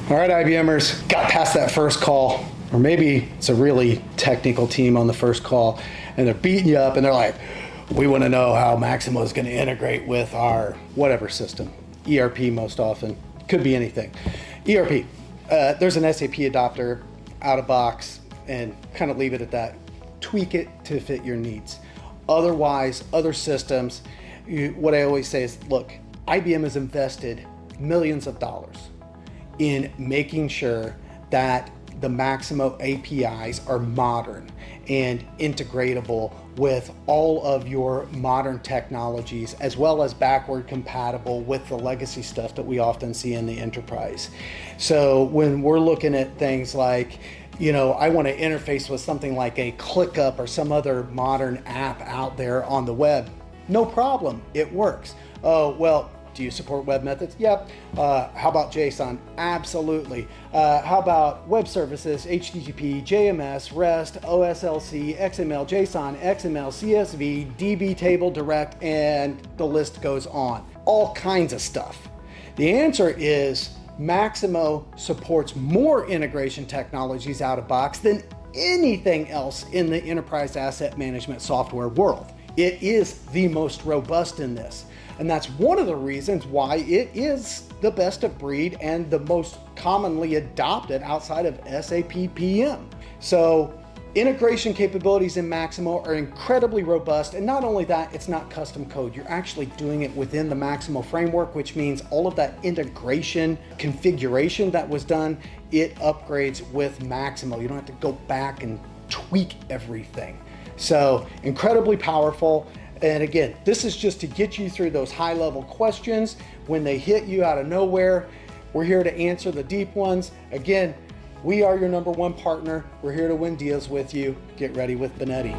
All right, IBMers, got past that first call, or maybe it's a really technical team on the first call, and they're beating you up and they're like, we want to know how Maximo is going to integrate with our whatever system. ERP most often, could be anything. ERP, there's an SAP adapter out of box, and kind of leave it at that. Tweak it to fit your needs. Otherwise, other systems, what I always say is, look, IBM has invested millions of dollars in making sure that the Maximo APIs are modern and integratable with all of your modern technologies, as well as backward compatible with the legacy stuff that we often see in the enterprise. So when we're looking at things like, I want to interface with something like a ClickUp or some other modern app out there on the web, no problem, it works. Oh, well, do you support web methods? Yep. How about JSON? Absolutely. How about web services, HTTP, JMS, REST, OSLC, XML, JSON, XML, CSV, DB table, direct, and the list goes on. All kinds of stuff. The answer is Maximo supports more integration technologies out of box than anything else in the enterprise asset management software world. It is the most robust in this. And that's one of the reasons why it is the best of breed and the most commonly adopted outside of SAP PM. So integration capabilities in Maximo are incredibly robust. And not only that, it's not custom code. You're actually doing it within the Maximo framework, which means all of that integration configuration that was done, it upgrades with Maximo. You don't have to go back and tweak everything. So incredibly powerful. And again, this is just to get you through those high-level questions. When they hit you out of nowhere, we're here to answer the deep ones. Again, we are your #1 partner. We're here to win deals with you. Get ready with Banetti.